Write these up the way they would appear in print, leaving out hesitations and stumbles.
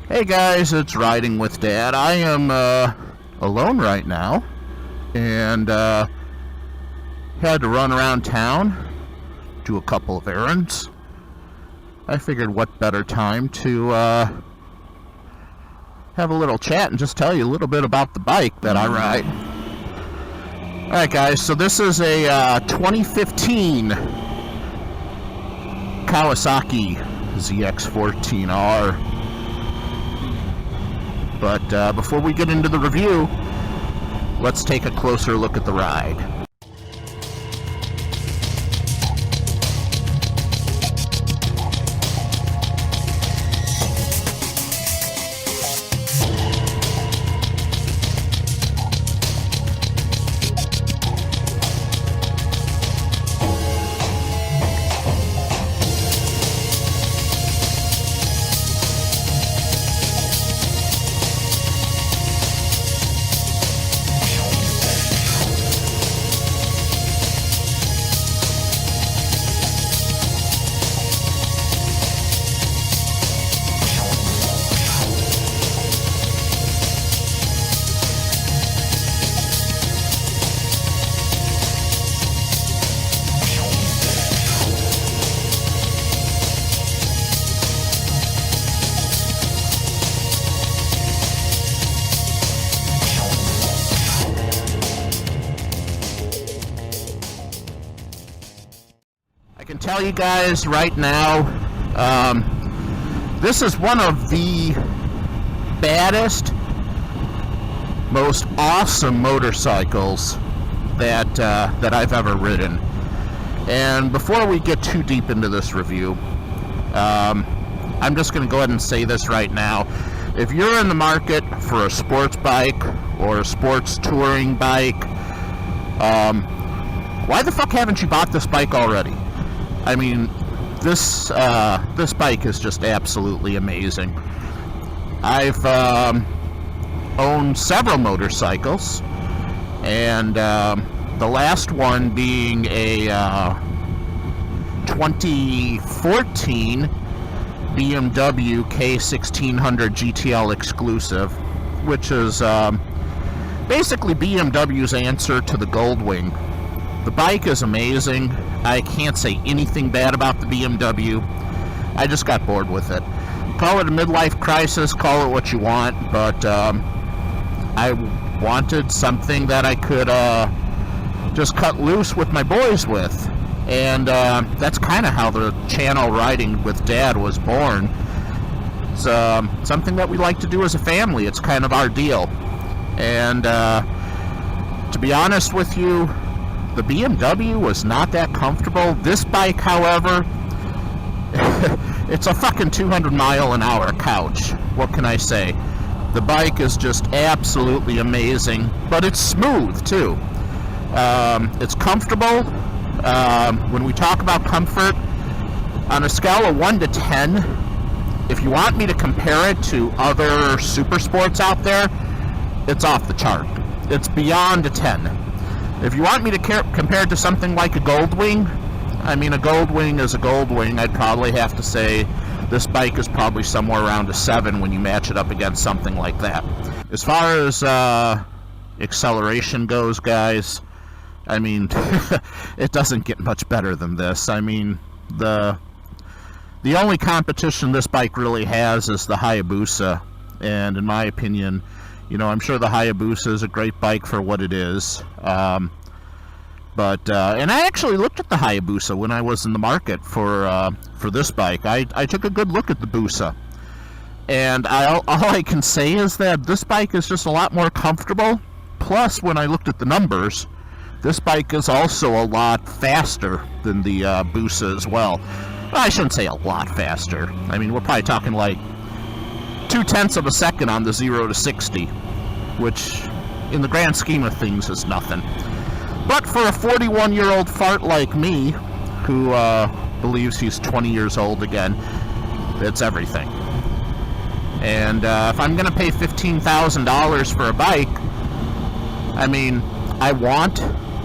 Hey guys, it's Riding with Dad. I am alone right now and had to run around town, do a couple of errands. I figured what better time to have a little chat and just tell you a little bit about the bike that I ride. Alright guys, so this is a 2015 Kawasaki ZX-14R. But before we get into the review, let's take a closer look at the ride. I can tell you guys right now, this is one of the baddest, most awesome motorcycles that I've ever ridden. And before we get too deep into this review, I'm just going to go ahead and say this right now. If you're in the market for a sports bike or a sports touring bike, why the fuck haven't you bought this bike already? I mean, this bike is just absolutely amazing. I've owned several motorcycles, and the last one being a 2014 BMW K1600 GTL exclusive, which is basically BMW's answer to the Goldwing. The bike is amazing. I can't say anything bad about the BMW. I just got bored with it. Call it a midlife crisis, call it what you want, but I wanted something that I could just cut loose with my boys with. And that's kind of how the channel Riding with Dad was born. It's something that we like to do as a family. It's kind of our deal. And to be honest with you, the BMW was not that comfortable. This bike, however, it's a fucking 200-mile-an-hour couch. What can I say? The bike is just absolutely amazing, but it's smooth too. It's comfortable. When we talk about comfort, on a scale of 1 to 10, if you want me to compare it to other super sports out there, it's off the chart. It's beyond a 10. If you want me to compare it to something like a Goldwing, I mean, a Goldwing is a Goldwing. I'd probably have to say this bike is probably somewhere around a 7 when you match it up against something like that. As far as acceleration goes, guys, I mean, it doesn't get much better than this. I mean, the only competition this bike really has is the Hayabusa, and in my opinion, you know, I'm sure the Hayabusa is a great bike for what it is. And I actually looked at the Hayabusa when I was in the market for this bike. I took a good look at the Busa. And all I can say is that this bike is just a lot more comfortable. Plus, when I looked at the numbers, this bike is also a lot faster than the Busa as well. I shouldn't say a lot faster. I mean, we're probably talking like 0.2 of a second on the 0 to 60, which in the grand scheme of things is nothing. But for a 41-year-old fart like me, who believes he's 20 years old again, it's everything. And if I'm going to pay $15,000 for a bike, I mean, I want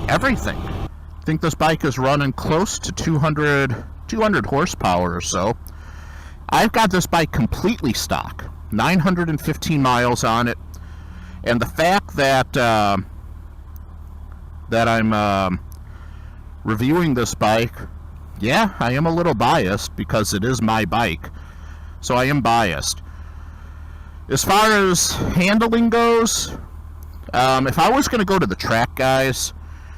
everything. I think this bike is running close to 200 horsepower or so. I've got this bike completely stock. 915 miles on it. And the fact that that I'm reviewing this bike, yeah, I am a little biased because it is my bike. So I am biased. As far as handling goes, if I was going to go to the track, guys,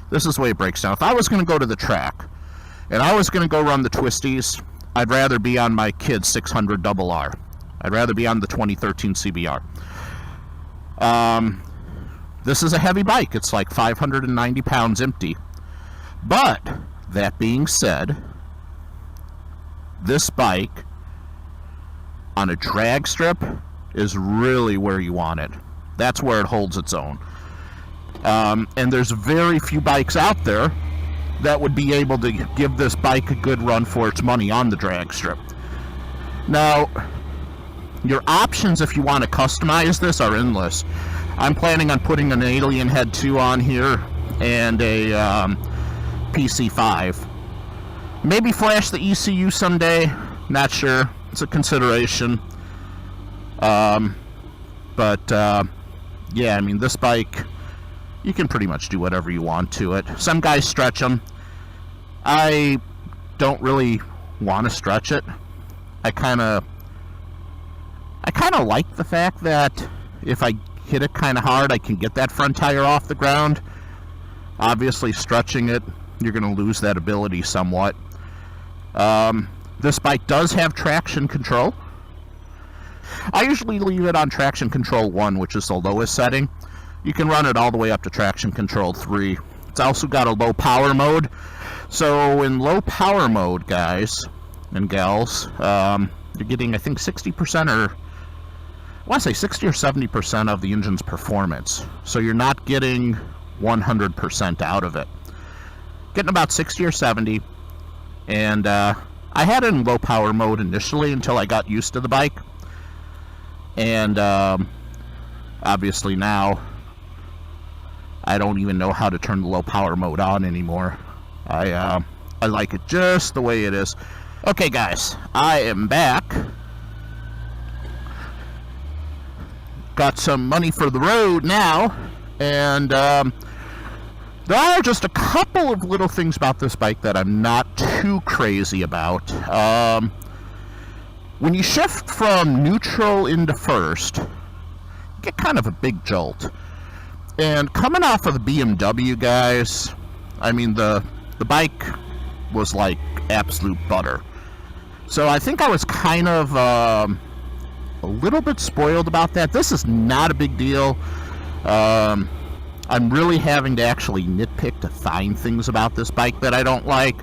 this is the way it breaks down. If I was going to go to the track and I was going to go run the twisties, I'd rather be on my kid's 600 RR. I'd rather be on the 2013 CBR. This is a heavy bike. It's like 590 pounds empty. But, that being said, this bike on a drag strip is really where you want it. That's where it holds its own. And there's very few bikes out there that would be able to give this bike a good run for its money on the drag strip. Now, your options if you want to customize this are endless. I'm planning on putting an Alien Head 2 on here and a PC5. Maybe flash the ECU someday. Not sure. It's a consideration. Yeah, I mean, this bike, you can pretty much do whatever you want to it. Some guys stretch them. I don't really want to stretch it. I kind of like the fact that if I hit it kind of hard, I can get that front tire off the ground. Obviously, stretching it, you're going to lose that ability somewhat. This bike does have traction control. I usually leave it on traction control 1, which is the lowest setting. You can run it all the way up to traction control 3. It's also got a low power mode. So in low power mode, guys and gals, you're getting, I think, 60% or I want to say 60 or 70% of the engine's performance. So you're not getting 100% out of it. Getting about 60 or 70. And I had it in low power mode initially until I got used to the bike. And obviously now I don't even know how to turn the low power mode on anymore. I like it just the way it is. Okay, guys, I am back. Got some money for the road now, and there are just a couple of little things about this bike that I'm not too crazy about. When you shift from neutral into first, you get kind of a big jolt. And coming off of the BMW, guys, I mean, the bike was like absolute butter. So I think I was kind of a little bit spoiled about that. This is not a big deal. I'm really having to actually nitpick to find things about this bike that I don't like.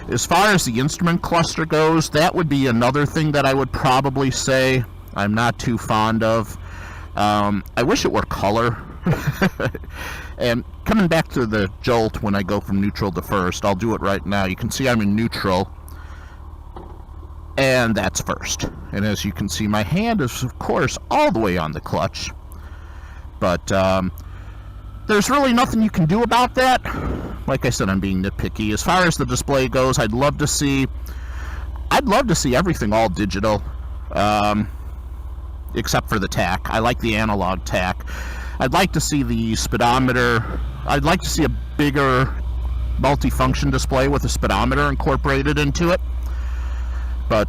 As far as the instrument cluster goes, that would be another thing that I would probably say I'm not too fond of. I wish it were color. And coming back to the jolt when I go from neutral to first, I'll do it right now. You can see I'm in neutral, and that's first. And as you can see, my hand is, of course, all the way on the clutch. But there's really nothing you can do about that. Like I said, I'm being nitpicky. As far as the display goes, I'd love to see everything all digital, except for the tach. I like the analog tach. I'd like to see the speedometer. I'd like to see a bigger multi-function display with a speedometer incorporated into it. But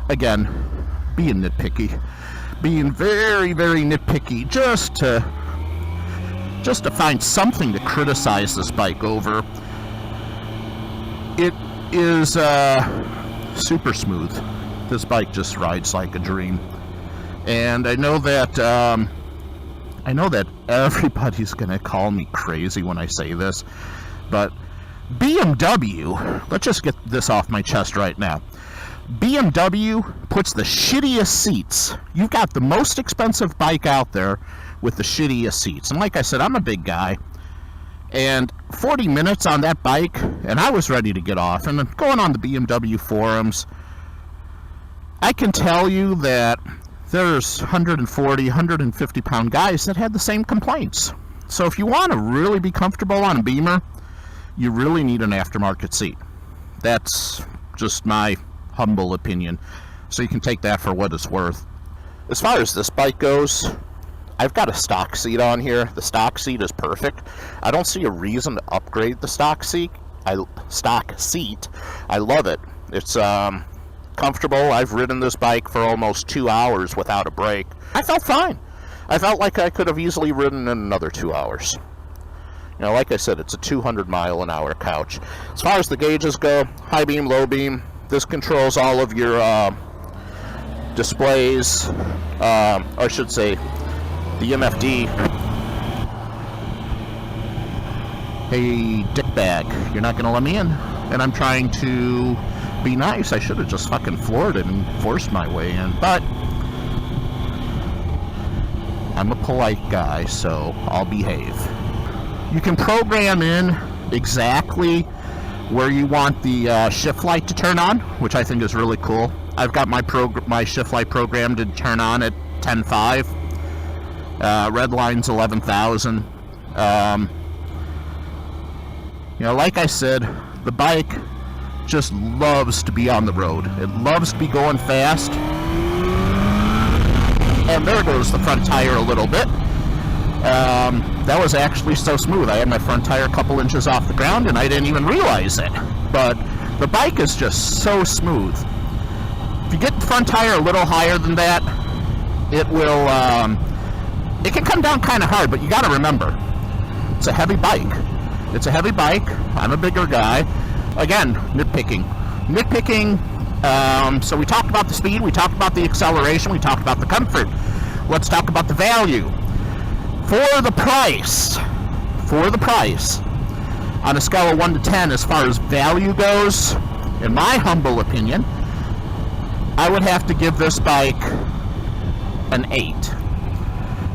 again, being nitpicky, being very, very nitpicky, just to find something to criticize this bike over. It is super smooth. This bike just rides like a dream, and I know that everybody's gonna call me crazy when I say this, but BMW, let's just get this off my chest right now. BMW puts the shittiest seats. You've got the most expensive bike out there with the shittiest seats. And like I said, I'm a big guy. And 40 minutes on that bike, and I was ready to get off. And going on the BMW forums, I can tell you that there's 140, 150 pound guys that had the same complaints. So if you want to really be comfortable on a Beamer, you really need an aftermarket seat. That's just my humble opinion. So you can take that for what it's worth. As far as this bike goes, I've got a stock seat on here. The stock seat is perfect. I don't see a reason to upgrade the stock seat. I love it. It's comfortable. I've ridden this bike for almost 2 hours without a break. I felt fine. I felt like I could have easily ridden in another 2 hours. You know, like I said, it's a 200-mile-an-hour couch. As far as the gauges go, high beam, low beam, this controls all of your displays, or I should say, the MFD. Hey, dickbag, you're not going to let me in? And I'm trying to be nice. I should have just fucking floored it and forced my way in, but I'm a polite guy, so I'll behave. You can program in exactly where you want the shift light to turn on, which I think is really cool. I've got my shift light programmed to turn on at 10.5. Red line's 11,000. You know, like I said, the bike just loves to be on the road. It loves to be going fast. And there goes the front tire a little bit. That was actually so smooth. I had my front tire a couple inches off the ground and I didn't even realize it. But the bike is just so smooth. If you get the front tire a little higher than that, it will, it can come down kind of hard, but you got to remember, it's a heavy bike. It's a heavy bike. I'm a bigger guy. Again, nitpicking. So we talked about the speed, we talked about the acceleration, we talked about the comfort. Let's talk about the value. For the price, on a scale of 1 to 10 as far as value goes, in my humble opinion, I would have to give this bike an 8.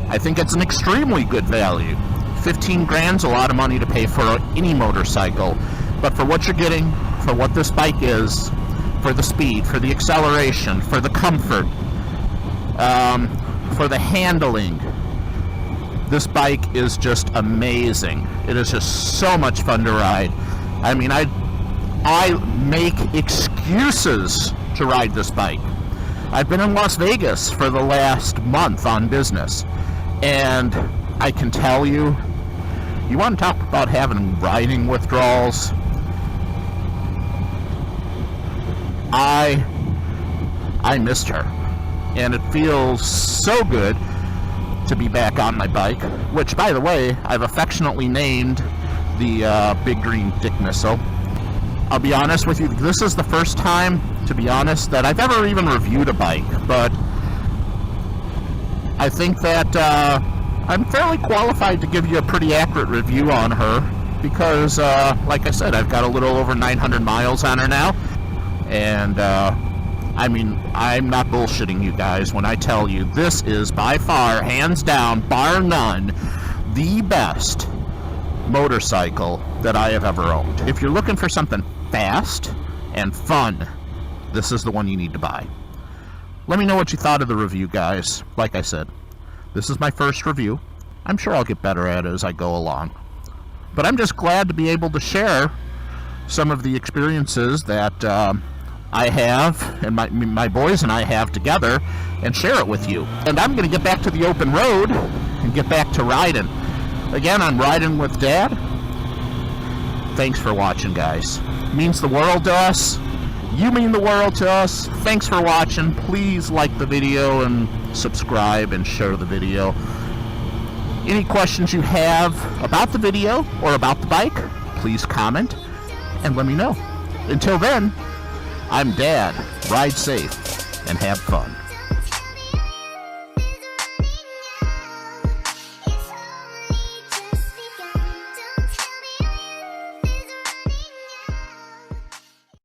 I think it's an extremely good value. 15 grand's a lot of money to pay for any motorcycle, but for what you're getting, for what this bike is, for the speed, for the acceleration, for the comfort, for the handling, this bike is just amazing. It is just so much fun to ride. I mean, I make excuses to ride this bike. I've been in Las Vegas for the last month on business, and I can tell you, you want to talk about having riding withdrawals? I missed her, and it feels so good to be back on my bike, which, by the way, I've affectionately named the Big Green Dick Missile. I'll be honest with you, this is the first time, to be honest, that I've ever even reviewed a bike, but I think that I'm fairly qualified to give you a pretty accurate review on her, because, like I said, I've got a little over 900 miles on her now, and I mean, I'm not bullshitting you guys when I tell you this is by far, hands down, bar none, the best motorcycle that I have ever owned. If you're looking for something fast and fun, this is the one you need to buy. Let me know what you thought of the review, guys. Like I said, this is my first review. I'm sure I'll get better at it as I go along. But I'm just glad to be able to share some of the experiences that I have, and my boys and I have together, and share it with you. And I'm going to get back to the open road and get back to riding. Again, I'm riding with Dad. Thanks for watching, guys. It means the world to us. You mean the world to us. Thanks for watching. Please like the video and subscribe and share the video. Any questions you have about the video or about the bike, please comment and let me know. Until then, I'm Dad. Ride safe and have fun.